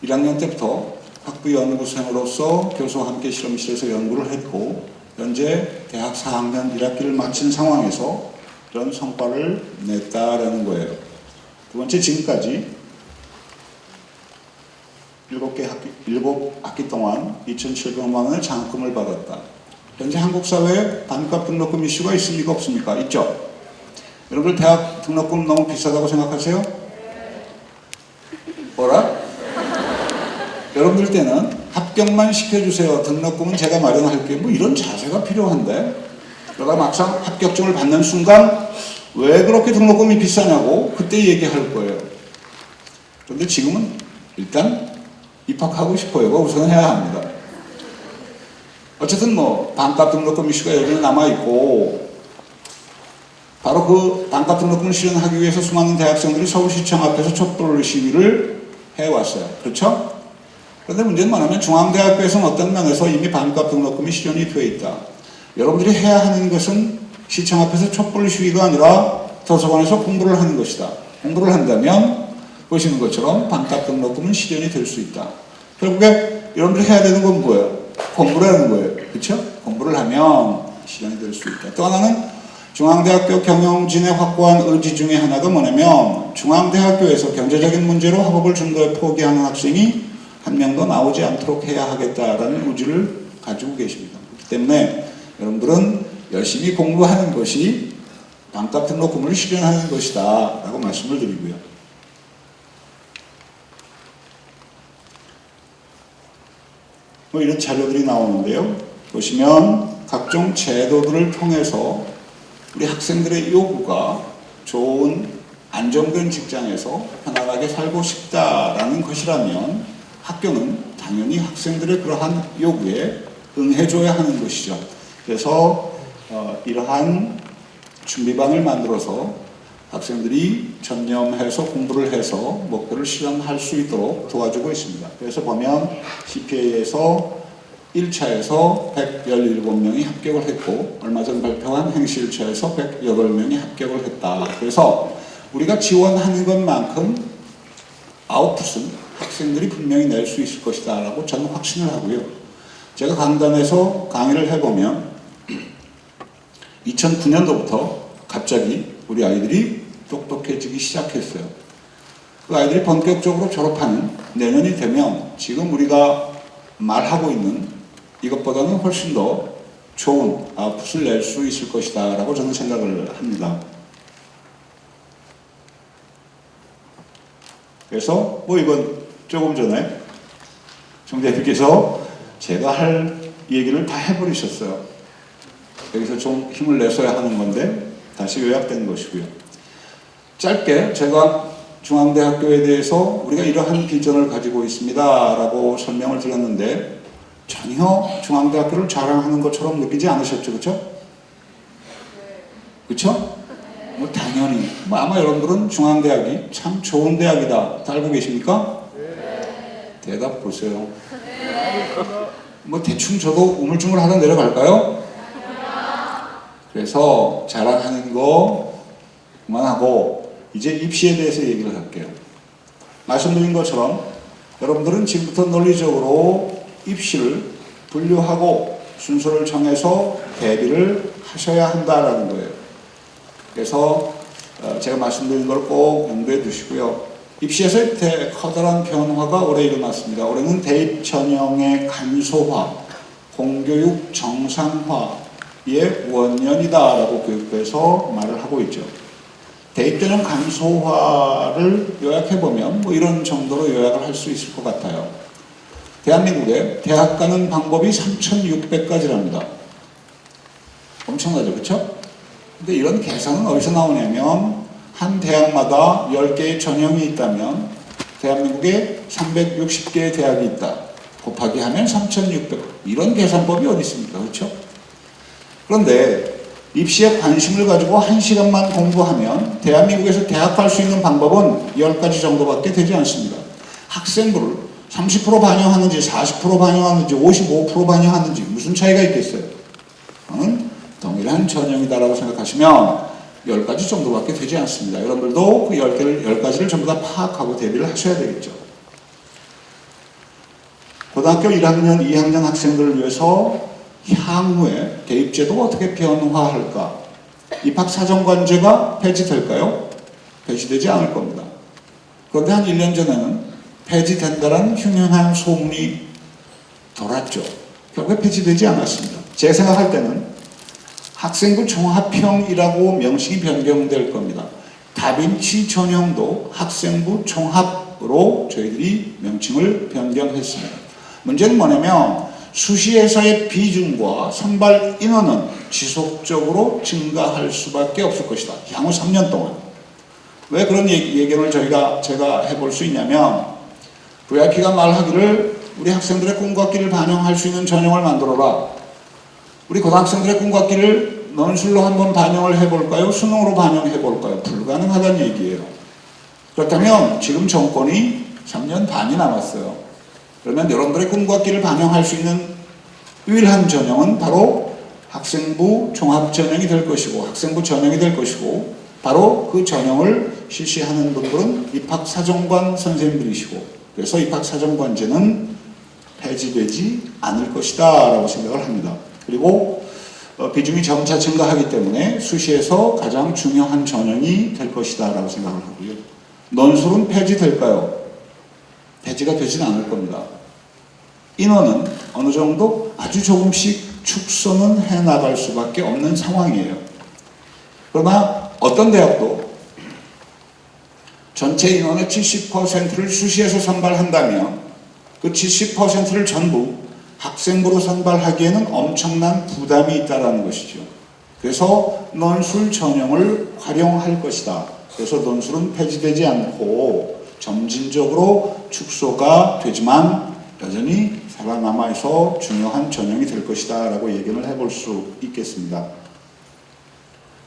D: 1학년 때부터 학부 연구생으로서 교수와 함께 실험실에서 연구를 했고 현재 대학 4학년 1학기를 마친 상황에서 이런 성과를 냈다라는 거예요. 두 번째, 지금까지 7학기 동안 2,700만 원의 장학금을 받았다. 현재 한국 사회에 반값 등록금 이슈가 있습니까? 없습니까? 있죠? 여러분들 대학 등록금 너무 비싸다고 생각하세요? 뭐라? 여러분들 때는 합격만 시켜주세요. 등록금은 제가 마련할게요. 뭐 이런 자세가 필요한데 그러다 막상 합격증을 받는 순간 왜 그렇게 등록금이 비싸냐고 그때 얘기할 거예요. 그런데 지금은 일단 입학하고 싶어요가 우선 해야 합니다. 어쨌든 뭐 반값 등록금 이슈가 여전히 남아있고 바로 그 반값 등록금을 실현하기 위해서 수많은 대학생들이 서울시청 앞에서 촛불 시위를 해왔어요. 그렇죠? 그런데 문제는 뭐냐면 중앙대학교에서는 어떤 면에서 이미 반값 등록금이 실현이 되어 있다. 여러분들이 해야 하는 것은 시청 앞에서 촛불 시위가 아니라 도서관에서 공부를 하는 것이다. 공부를 한다면 보시는 것처럼 반값 등록금은 실현이 될 수 있다. 결국에 여러분들이 해야 되는 건 뭐예요? 공부를 하는 거예요. 그렇죠? 공부를 하면 실현이 될 수 있다. 또 하나는 중앙대학교 경영진의 확고한 의지 중에 하나가 뭐냐면 중앙대학교에서 경제적인 문제로 학업을 중도에 포기하는 학생이 한 명도 나오지 않도록 해야 하겠다라는 의지를 가지고 계십니다. 그렇기 때문에 여러분들은 열심히 공부하는 것이 반값 등록금을 실현하는 것이다 라고 말씀을 드리고요. 뭐 이런 자료들이 나오는데요. 보시면 각종 제도들을 통해서 우리 학생들의 요구가 좋은 안정된 직장에서 편안하게 살고 싶다라는 것이라면 학교는 당연히 학생들의 그러한 요구에 응해줘야 하는 것이죠. 그래서 이러한 준비반을 만들어서 학생들이 전념해서 공부를 해서 목표를 실현할 수 있도록 도와주고 있습니다. 그래서 보면 CPA에서 1차에서 117명이 합격을 했고 얼마 전 발표한 행시 1차에서 108명이 합격을 했다. 그래서 우리가 지원하는 것만큼 아웃풋은 학생들이 분명히 낼 수 있을 것이다 라고 저는 확신을 하고요. 제가 강단에서 강의를 해보면 2009년도부터 갑자기 우리 아이들이 똑똑해지기 시작했어요. 그 아이들이 본격적으로 졸업하는 내년이 되면 지금 우리가 말하고 있는 이것보다는 훨씬 더 좋은 아웃풋을 낼 수 있을 것이다 라고 저는 생각을 합니다. 그래서 뭐 이건 조금 전에 총대표께서 제가 할 얘기를 다 해버리셨어요. 여기서 좀 힘을 내서야 하는 건데 다시 요약된 것이고요. 짧게 제가 중앙대학교에 대해서 우리가 이러한 비전을 가지고 있습니다 라고 설명을 드렸는데 전혀 중앙대학교를 자랑하는 것처럼 느끼지 않으셨죠? 그렇죠? 그렇죠? 뭐 당연히 뭐 아마 여러분들은 중앙대학이 참 좋은 대학이다 다 알고 계십니까? 대답 보세요. 뭐 대충 저도 우물쭈물하다 내려갈까요? 그래서 자랑하는 거 그만하고 이제 입시에 대해서 얘기를 할게요. 말씀드린 것처럼 여러분들은 지금부터 논리적으로 입시를 분류하고 순서를 정해서 대비를 하셔야 한다라는 거예요. 그래서 제가 말씀드린 걸 꼭 염두에 두시고요. 입시에서 커다란 변화가 올해 일어났습니다. 올해는 대입 전형의 간소화, 공교육 정상화의 원년이다라고 교육부에서 말을 하고 있죠. 대입 전형 간소화를 요약해보면 뭐 이런 정도로 요약을 할 수 있을 것 같아요. 대한민국에 대학 가는 방법이 3,600가지랍니다. 엄청나죠, 그렇죠? 근데 이런 계산은 어디서 나오냐면 한 대학마다 10개의 전형이 있다면 대한민국에 360개의 대학이 있다. 곱하기 하면 3,600. 이런 계산법이 어디 있습니까? 그렇죠? 그런데 입시에 관심을 가지고 1시간만 공부하면 대한민국에서 대학 갈 수 있는 방법은 10가지 정도밖에 되지 않습니다. 학생부를 30% 반영하는지 40% 반영하는지 55% 반영하는지 무슨 차이가 있겠어요? 동일한 전형이다라고 생각하시면 10가지 정도밖에 되지 않습니다. 여러분들도 그 10가지를 전부 다 파악하고 대비를 하셔야 되겠죠. 고등학교 1학년, 2학년 학생들을 위해서 향후에 대입제도가 어떻게 변화할까? 입학사정관제가 폐지될까요? 폐지되지 않을 겁니다. 그런데 한 1년 전에는 폐지된다는 흉흉한 소문이 돌았죠. 결국에 폐지되지 않았습니다. 제 생각할 때는 학생부 종합형이라고 명칭이 변경될 겁니다. 다빈치 전형도 학생부 종합으로 저희들이 명칭을 변경했습니다. 문제는 뭐냐면 수시에서의 비중과 선발 인원은 지속적으로 증가할 수밖에 없을 것이다. 향후 3년 동안. 왜 그런 예견을 제가 해볼 수 있냐면 VIP가 말하기를 우리 학생들의 꿈과 끼를 반영할 수 있는 전형을 만들어라. 우리 고등학생들의 꿈과 끼를 논술로 한번 반영을 해볼까요? 수능으로 반영해볼까요? 불가능하다는 얘기예요. 그렇다면 지금 정권이 3년 반이 남았어요. 그러면 여러분들의 꿈과 끼를 반영할 수 있는 유일한 전형은 바로 학생부 종합전형이 될 것이고 학생부 전형이 될 것이고 바로 그 전형을 실시하는 분들은 입학사정관 선생님들이시고 그래서 입학사정관제는 폐지되지 않을 것이다 라고 생각을 합니다. 그리고 비중이 점차 증가하기 때문에 수시에서 가장 중요한 전형이 될 것이다 라고 생각을 하고요. 논술은 폐지될까요? 폐지가 되진 않을 겁니다. 인원은 어느 정도 아주 조금씩 축소는 해나갈 수밖에 없는 상황이에요. 그러나 어떤 대학도 전체 인원의 70%를 수시에서 선발한다면 그 70%를 전부 학생부로 선발하기에는 엄청난 부담이 있다는 것이죠. 그래서 논술 전형을 활용할 것이다. 그래서 논술은 폐지되지 않고 점진적으로 축소가 되지만 여전히 살아남아서 중요한 전형이 될 것이다 라고 얘기를 해볼 수 있겠습니다.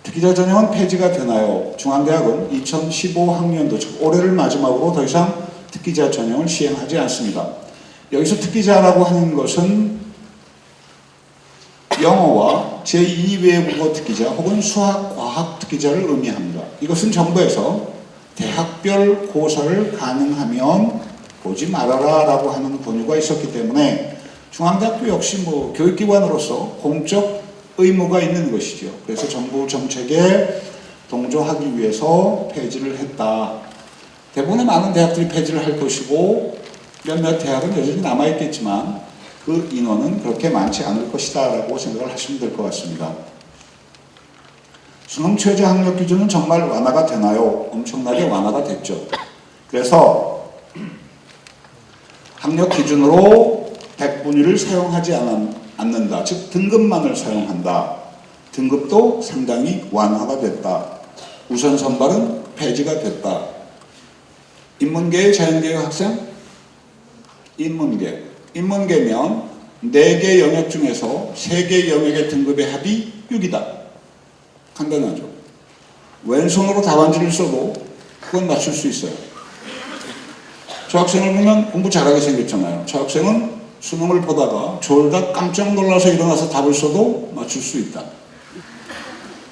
D: 특기자 전형은 폐지가 되나요? 중앙대학은 2015학년도 즉 올해를 마지막으로 더 이상 특기자 전형을 시행하지 않습니다. 여기서 특기자라고 하는 것은 영어와 제2 외국어 특기자 혹은 수학, 과학 특기자를 의미합니다. 이것은 정부에서 대학별 고사를 가능하면 보지 말아라 라고 하는 권유가 있었기 때문에 중앙대학도 역시 교육기관으로서 공적 의무가 있는 것이죠. 그래서 정부 정책에 동조하기 위해서 폐지를 했다. 대부분의 많은 대학들이 폐지를 할 것이고 몇몇 대학은 여전히 남아있겠지만 그 인원은 그렇게 많지 않을 것이다 라고 생각을 하시면 될 것 같습니다. 수능 최저 학력 기준은 정말 완화가 되나요? 엄청나게 완화가 됐죠. 그래서 학력 기준으로 100분위를 사용하지 않는다. 즉 등급만을 사용한다. 등급도 상당히 완화가 됐다. 우선 선발은 폐지가 됐다. 인문계의 자연계의 학생? 인문계면 4개 영역 중에서 3개 영역의 등급의 합이 6이다. 간단하죠. 왼손으로 답안지를 써도 그건 맞출 수 있어요. 저 학생을 보면 공부 잘하게 생겼잖아요. 저 학생은 수능을 보다가 졸다 깜짝 놀라서 일어나서 답을 써도 맞출 수 있다.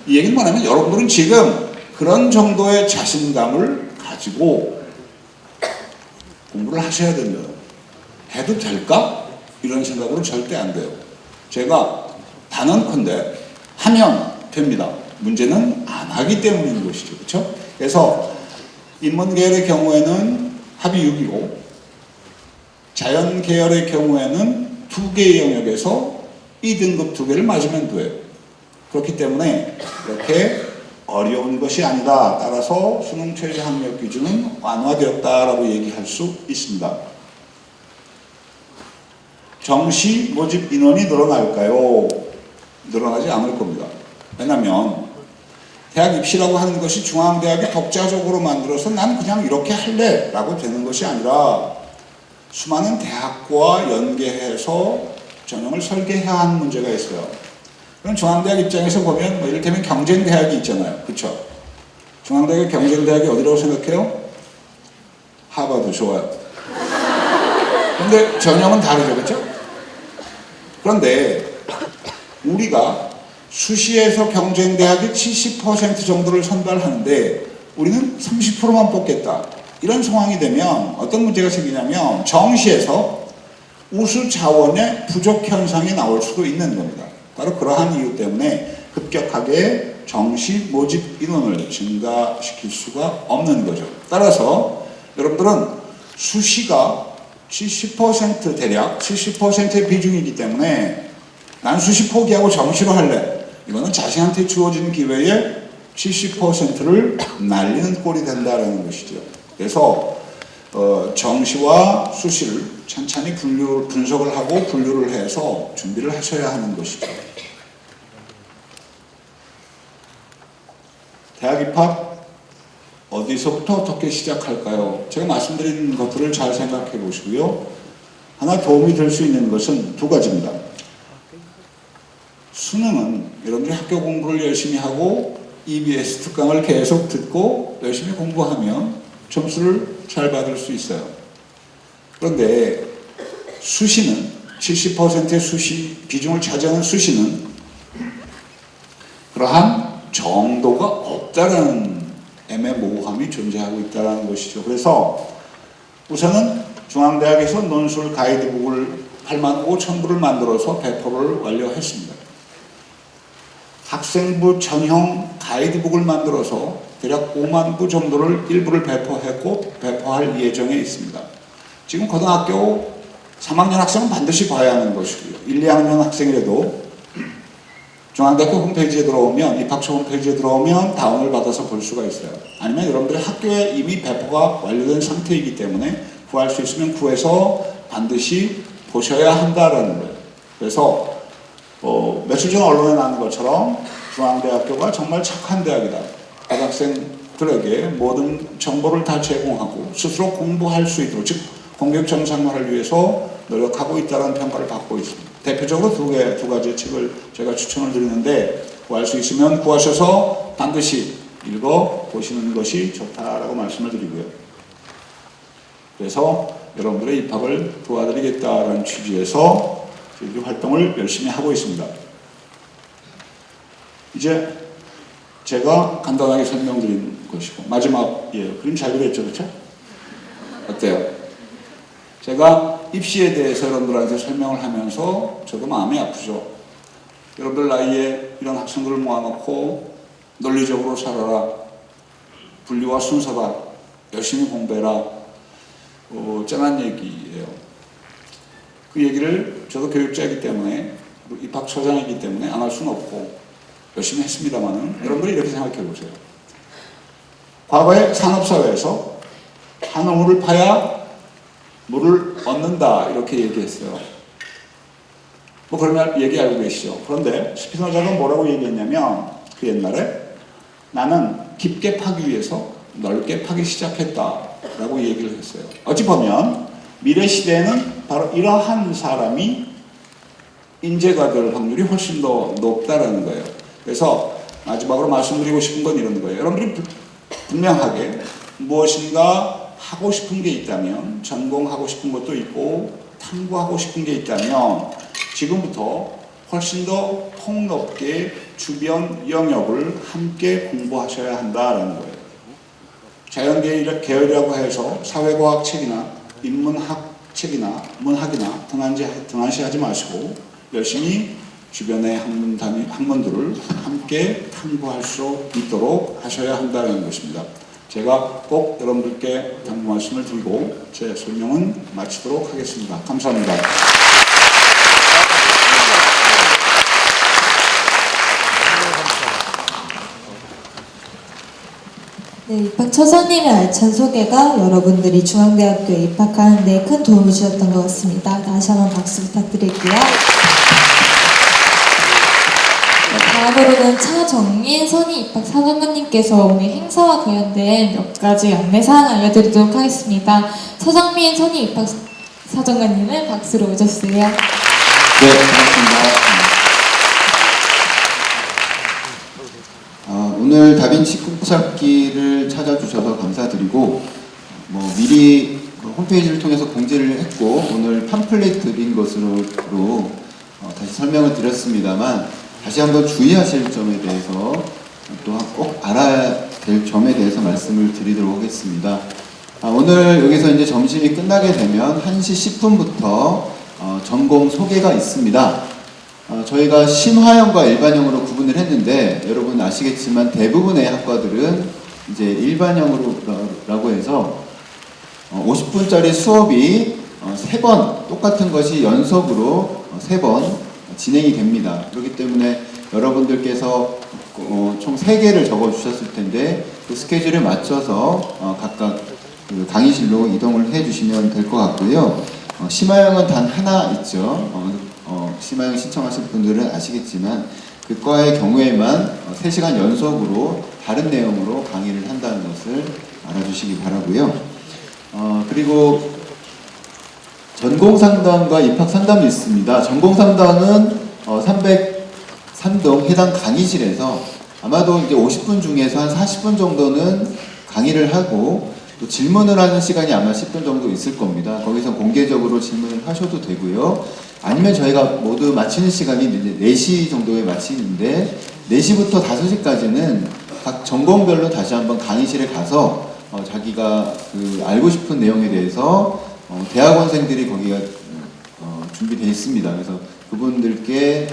D: 이 얘기는 뭐냐면 여러분들은 지금 그런 정도의 자신감을 가지고 공부를 하셔야 됩니다. 해도 될까? 이런 생각으로 절대 안 돼요. 제가 단언컨대 하면 됩니다. 문제는 안 하기 때문인 것이죠. 그렇죠? 그래서 인문계열의 경우에는 합이 6이고 자연계열의 경우에는 2개의 영역에서 2등급 2개를 맞으면 돼요. 그렇기 때문에 그렇게 어려운 것이 아니다. 따라서 수능 최저 학력 기준은 완화되었다라고 얘기할 수 있습니다. 정시 모집 인원이 늘어날까요? 늘어나지 않을 겁니다. 왜냐하면 대학 입시라고 하는 것이 중앙대학이 독자적으로 만들어서 난 그냥 이렇게 할래 라고 되는 것이 아니라 수많은 대학과 연계해서 전형을 설계해야 하는 문제가 있어요. 그럼 중앙대학 입장에서 보면 이를테면 경쟁대학이 있잖아요. 그렇죠? 중앙대학의 경쟁대학이 어디라고 생각해요? 하버드. 좋아요. 근데 전형은 다르죠. 그렇죠? 그런데 우리가 수시에서 경쟁대학이 70% 정도를 선발하는데 우리는 30%만 뽑겠다. 이런 상황이 되면 어떤 문제가 생기냐면 정시에서 우수 자원의 부족 현상이 나올 수도 있는 겁니다. 바로 그러한 이유 때문에 급격하게 정시 모집 인원을 증가시킬 수가 없는 거죠. 따라서 여러분들은 수시가 70% 대략 70%의 비중이기 때문에 난 수시 포기하고 정시로 할래. 이거는 자신한테 주어진 기회에 70%를 날리는 꼴이 된다는 것이죠. 그래서 정시와 수시를 천천히 분석을 하고 분류를 해서 준비를 하셔야 하는 것이죠. 대학 입학 어디서부터 어떻게 시작할까요? 제가 말씀드린 것들을 잘 생각해 보시고요. 하나 도움이 될 수 있는 것은 2가지입니다. 수능은 여러분들이 학교 공부를 열심히 하고 EBS 특강을 계속 듣고 열심히 공부하면 점수를 잘 받을 수 있어요. 그런데 수시는 70%의 수시 비중을 차지하는 수시는 그러한 정도가 없다라는 애매모호함이 존재하고 있다는 것이죠. 그래서 우선은 중앙대학에서 논술 가이드북을 85,000부를 만들어서 배포를 완료했습니다. 학생부 전형 가이드북을 만들어서 대략 5만 부 정도를 일부를 배포할 예정에 있습니다. 지금 고등학교 3학년 학생은 반드시 봐야 하는 것이고요. 1, 2학년 학생이라도 중앙대학교 홈페이지에 들어오면, 입학처 홈페이지에 들어오면 다운을 받아서 볼 수가 있어요. 아니면 여러분들이 학교에 이미 배포가 완료된 상태이기 때문에 구할 수 있으면 구해서 반드시 보셔야 한다라는 거예요. 그래서 며칠 전 언론에 나온 것처럼 중앙대학교가 정말 착한 대학이다. 고등학생들에게 모든 정보를 다 제공하고 스스로 공부할 수 있도록, 즉 공교육 정상화를 위해서 노력하고 있다는 평가를 받고 있습니다. 대표적으로 두 가지 책을 제가 추천을 드리는데 구할 수 있으면 구하셔서 반드시 읽어보시는 것이 좋다라고 말씀을 드리고요. 그래서 여러분들의 입학을 도와드리겠다는 취지에서 저희들이 활동을 열심히 하고 있습니다. 이제 제가 간단하게 설명드린 것이고 마지막이에요. 그림 잘 그렸죠, 그렇죠? 어때요? 제가 입시에 대해서 여러분들한테 설명을 하면서 저도 마음이 아프죠. 여러분들 나이에 이런 학생들을 모아놓고 논리적으로 살아라, 분리와 순서다, 열심히 공부해라, 짠한 얘기예요. 그 얘기를 저도 교육자이기 때문에, 입학처장이기 때문에 안 할 수는 없고 열심히 했습니다만은 여러분들이 이렇게 생각해 보세요. 과거의 산업사회에서 한 우물을 파야 물을 얻는다 이렇게 얘기했어요. 뭐 그런 얘기 알고 계시죠? 그런데 스피노자가 뭐라고 얘기했냐면 그 옛날에 나는 깊게 파기 위해서 넓게 파기 시작했다라고 얘기를 했어요. 어찌 보면 미래 시대에는 바로 이러한 사람이 인재가 될 확률이 훨씬 더 높다라는 거예요. 그래서 마지막으로 말씀드리고 싶은 건 이런 거예요. 여러분들이 분명하게 무엇인가 하고 싶은 게 있다면, 전공하고 싶은 것도 있고 탐구하고 싶은 게 있다면 지금부터 훨씬 더 폭넓게 주변 영역을 함께 공부하셔야 한다라는 거예요. 자연계열이라고 해서 사회과학 책이나 인문학 책이나 문학이나 등한시하지 마시고 열심히 주변의 학문들을 함께 탐구할 수 있도록 하셔야 한다는 것입니다. 제가 꼭 여러분들께 당부 말씀을 드리고 제 설명은 마치도록 하겠습니다. 감사합니다.
E: 네, 입학처장님의 알찬 소개가 여러분들이 중앙대학교에 입학하는 데 큰 도움을 주셨던 것 같습니다. 다시 한번 박수 부탁드릴게요.
A: 다음으로는 차정민 선임 입학 사정관님께서 오늘 행사와 관련된 몇 가지 안내사항 알려드리도록 하겠습니다. 차정민 선임 입학 사정관님은 박수로 오셨어요.
F: 네, 반갑습니다. 오늘 다빈치 꿈찾기를 찾아주셔서 감사드리고, 미리 홈페이지를 통해서 공지를 했고 오늘 팜플렛 드린 것으로 다시 설명을 드렸습니다만, 다시 한번 주의하실 점에 대해서 또 꼭 알아야 될 점에 대해서 말씀을 드리도록 하겠습니다. 오늘 여기서 이제 점심이 끝나게 되면 1시 10분부터 전공 소개가 있습니다. 저희가 심화형과 일반형으로 구분을 했는데 여러분 아시겠지만 대부분의 학과들은 이제 일반형으로라고 해서 50분짜리 수업이 3번 똑같은 것이 연속으로 3번 진행이 됩니다. 그렇기 때문에 여러분들께서 총 3개를 적어 주셨을 텐데 그 스케줄에 맞춰서 각각 그 강의실로 이동을 해 주시면 될 것 같고요. 심화형은 단 하나 있죠. 심화형 신청하실 분들은 아시겠지만 그 과의 경우에만 3시간 연속으로 다른 내용으로 강의를 한다는 것을 알아주시기 바라고요. 그리고 전공상담과 입학상담이 있습니다. 전공상담은 303동 해당 강의실에서 아마도 이제 50분 중에서 한 40분 정도는 강의를 하고 또 질문을 하는 시간이 아마 10분 정도 있을 겁니다. 거기서 공개적으로 질문을 하셔도 되고요. 아니면 저희가 모두 마치는 시간이 이제 4시 정도에 마치는데 4시부터 5시까지는 각 전공별로 다시 한번 강의실에 가서 자기가 그 알고 싶은 내용에 대해서 대학원생들이 거기가 준비되어 있습니다. 그래서 그분들께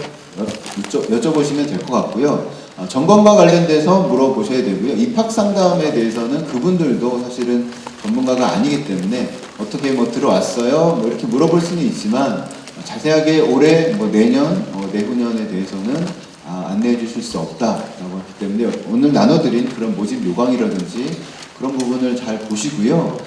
F: 여쭤보시면 될 것 같고요. 점검과 관련돼서 물어보셔야 되고요. 입학 상담에 대해서는 그분들도 사실은 전문가가 아니기 때문에 어떻게 뭐 들어왔어요? 뭐 이렇게 물어볼 수는 있지만 자세하게 올해 뭐 내년, 내후년에 대해서는 안내해 주실 수 없다라고 하기 때문에 오늘 나눠드린 그런 모집 요강이라든지 그런 부분을 잘 보시고요.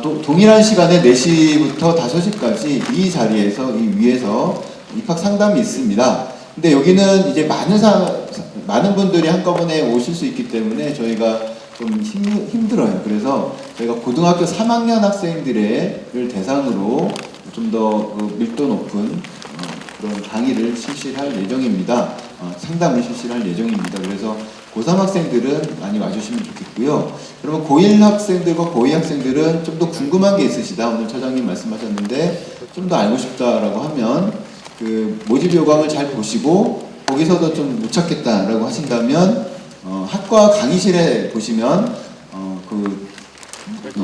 F: 또 동일한 시간에 4시부터 5시까지 이 자리에서 이 위에서 입학 상담이 있습니다. 근데 여기는 이제 많은 분들이 한꺼번에 오실 수 있기 때문에 저희가 좀 힘들어요. 그래서 저희가 고등학교 3학년 학생들을 대상으로 좀 더 밀도 높은 그런 강의를 실시할 예정입니다. 상담을 실시할 예정입니다. 그래서 고3 학생들은 많이 와주시면 좋겠고요. 그러면 고1 학생들과 고2 학생들은 좀 더 궁금한 게 있으시다. 오늘 처장님 말씀하셨는데 좀 더 알고 싶다라고 하면 그 모집 요강을 잘 보시고 거기서도 좀 못 찾겠다라고 하신다면 학과 강의실에 보시면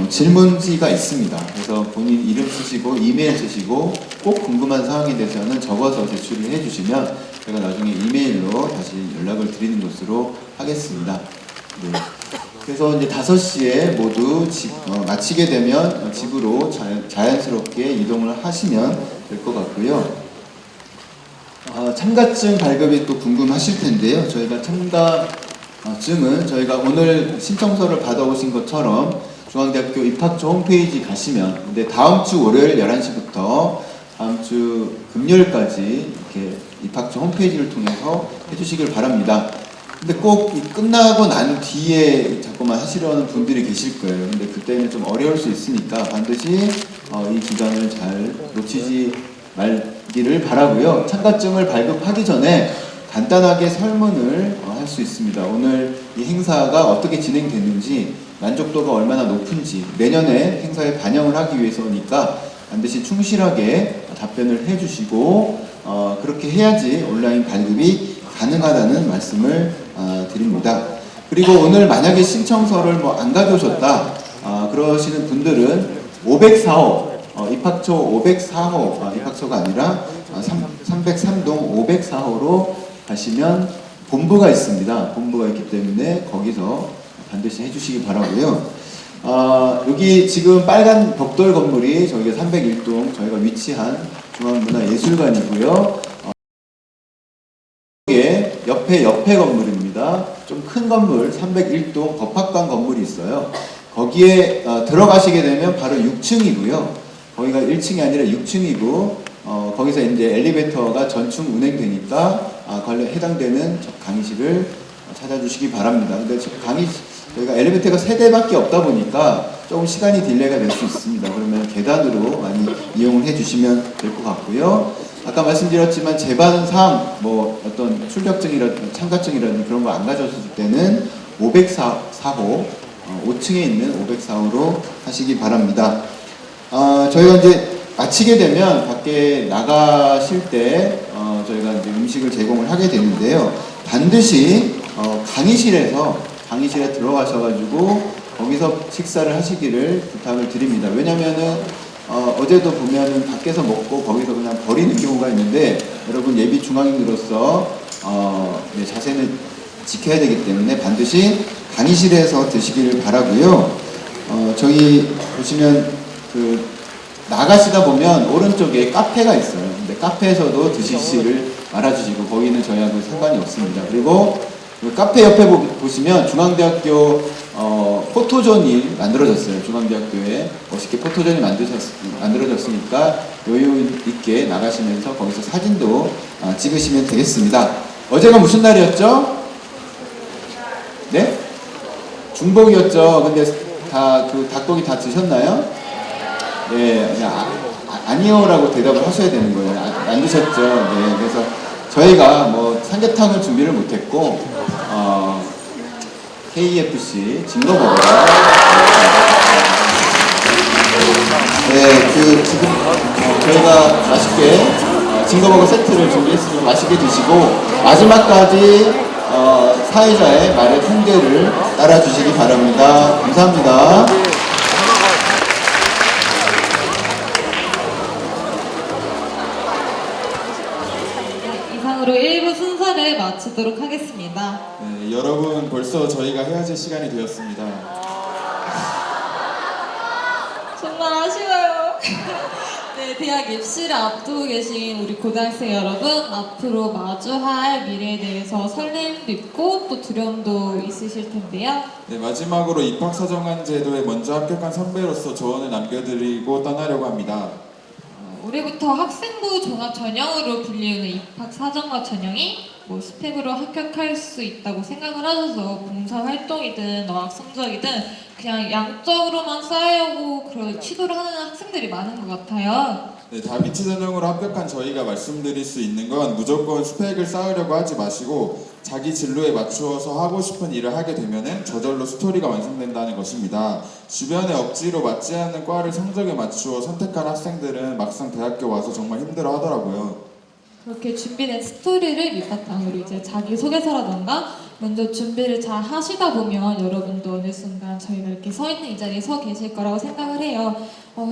F: 질문지가 있습니다. 그래서 본인 이름 쓰시고 이메일 쓰시고 꼭 궁금한 사항에 대해서는 적어서 제출을 해주시면 제가 나중에 이메일로 다시 연락을 드리는 것으로 하겠습니다. 네. 그래서 이제 5시에 모두 마치게 되면 집으로 자연스럽게 이동을 하시면 될 것 같고요. 참가증 발급이 또 궁금하실 텐데요. 저희가 참가증은 저희가 오늘 신청서를 받아오신 것처럼 중앙대학교 입학처 홈페이지 가시면, 근데 다음 주 월요일 11시부터 다음 주 금요일까지 이렇게 입학처 홈페이지를 통해서 해주시길 바랍니다. 근데 꼭 끝나고 난 뒤에 자꾸만 하시려는 분들이 계실 거예요. 근데 그때는 좀 어려울 수 있으니까 반드시 이 기간을 잘 놓치지 말기를 바라고요. 참가증을 발급하기 전에 간단하게 설문을 할 수 있습니다. 오늘 이 행사가 어떻게 진행됐는지, 만족도가 얼마나 높은지, 내년에 행사에 반영을 하기 위해서니까 반드시 충실하게 답변을 해주시고 그렇게 해야지 온라인 발급이 가능하다는 말씀을 드립니다. 그리고 오늘 만약에 신청서를 안 가져오셨다 그러시는 분들은 504호 입학처 504호 입학처가 아니라 303동 504호로 가시면 본부가 있습니다. 본부가 있기 때문에 거기서 반드시 해주시기 바라고요. 여기 지금 빨간 벽돌 건물이 저희가 301동 저희가 위치한 중앙문화예술관이고요. 옆에 건물입니다. 좀 큰 건물 301동 법학관 건물이 있어요. 거기에 들어가시게 되면 바로 6층이고요. 거기가 1층이 아니라 6층이고 거기서 이제 엘리베이터가 전충 운행되니까 관련 해당되는 강의실을 찾아주시기 바랍니다. 근데 저희가 엘리베이터가 3대밖에 없다 보니까 조금 시간이 딜레이가 될 수 있습니다. 그러면 계단으로 많이 이용을 해주시면 될 것 같고요. 아까 말씀드렸지만 재반상 어떤 출격증이라든지 참가증이라든지 그런 거 안 가져왔을 때는 504호 5층에 있는 504호로 하시기 바랍니다. 저희가 이제 마치게 되면 밖에 나가실 때 저희가 이제 음식을 제공을 하게 되는데요. 반드시 강의실에 들어가셔가지고 거기서 식사를 하시기를 부탁을 드립니다. 왜냐면은 어제도 보면은 밖에서 먹고 거기서 그냥 버리는 경우가 있는데 여러분 예비 중앙인으로서 자세는 지켜야 되기 때문에 반드시 강의실에서 드시기를 바라고요. 저희 보시면 나가시다 보면 오른쪽에 카페가 있어요. 근데 카페에서도 드시기를 말아주시고 거기는 저희하고 상관이 없습니다. 그리고 카페 옆에 보시면 중앙대학교 포토존이 만들어졌어요. 중앙대학교에 멋있게 포토존이 만들어졌으니까 여유 있게 나가시면서 거기서 사진도 찍으시면 되겠습니다. 어제가 무슨 날이었죠? 네? 중복이었죠. 근데 닭고기 다 드셨나요? 네, 아니요라고 대답을 하셔야 되는 거예요. 안 드셨죠? 네, 그래서 저희가 삼계탕을 준비를 못했고 KFC 징거버거. 네, 지금 저희가 맛있게 징거버거 세트를 준비했으니 맛있게 드시고 마지막까지 사회자의 말의 통제를 따라주시기 바랍니다. 감사합니다.
A: 이상으로 1부 마치도록 하겠습니다.
B: 네, 여러분 벌써 저희가 헤어질 시간이 되었습니다.
A: 정말 아쉬워요. 네, 대학 입시를 앞두고 계신 우리 고등학생 여러분, 앞으로 마주할 미래에 대해서 설렘도 있고 또 두려움도 있으실 텐데요.
B: 네, 마지막으로 입학사정관 제도에 먼저 합격한 선배로서 조언을 남겨드리고 떠나려고 합니다.
A: 올해부터 학생부 종합 전형으로 불리우는 입학 사정과 전형이 뭐 스펙으로 합격할 수 있다고 생각을 하셔서 봉사 활동이든 어학 성적이든 그냥 양적으로만 쌓으려고 그런 시도를 하는 학생들이 많은 것 같아요.
B: 네, 다비치 전형으로 합격한 저희가 말씀드릴 수 있는 건 무조건 스펙을 쌓으려고 하지 마시고 자기 진로에 맞추어서 하고 싶은 일을 하게 되면은 저절로 스토리가 완성된다는 것입니다. 주변에 억지로 맞지 않는 과를 성적에 맞추어 선택한 학생들은 막상 대학교 와서 정말 힘들어 하더라고요.
A: 그렇게 준비된 스토리를 밑바탕으로 이제 자기소개서라던가 먼저 준비를 잘 하시다 보면 여러분도 어느 순간 저희가 이렇게 서 있는 이 자리에 서 계실 거라고 생각을 해요.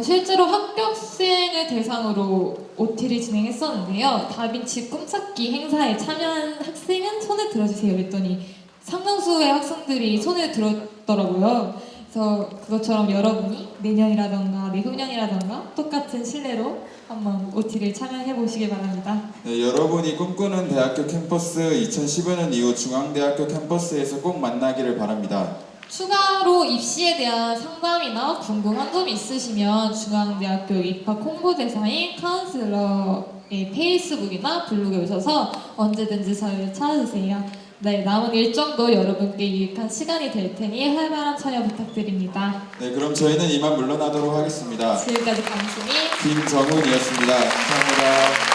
A: 실제로 합격생을 대상으로 OT를 진행했었는데요. 다빈치 꿈찾기 행사에 참여한 학생은 손을 들어주세요 그랬더니 상당수의 학생들이 손을 들었더라고요. 그래서 그것처럼 여러분이 내년이라던가 내후년이라던가 똑같은 신뢰로 한번 OT를 참여해 보시길 바랍니다.
B: 네, 여러분이 꿈꾸는 대학교 캠퍼스 2015년 이후 중앙대학교 캠퍼스에서 꼭 만나기를 바랍니다.
A: 추가로 입시에 대한 상담이나 궁금한 점이 있으시면 중앙대학교 입학 홍보대사인 카운슬러의 페이스북이나 블로그에 오셔서 언제든지 저희를 찾아주세요. 네, 남은 일정도 여러분께 유익한 시간이 될 테니 활발한 참여 부탁드립니다.
B: 네, 그럼 저희는 이만 물러나도록 하겠습니다.
A: 지금까지 방송이
B: 김정훈이었습니다. 감사합니다.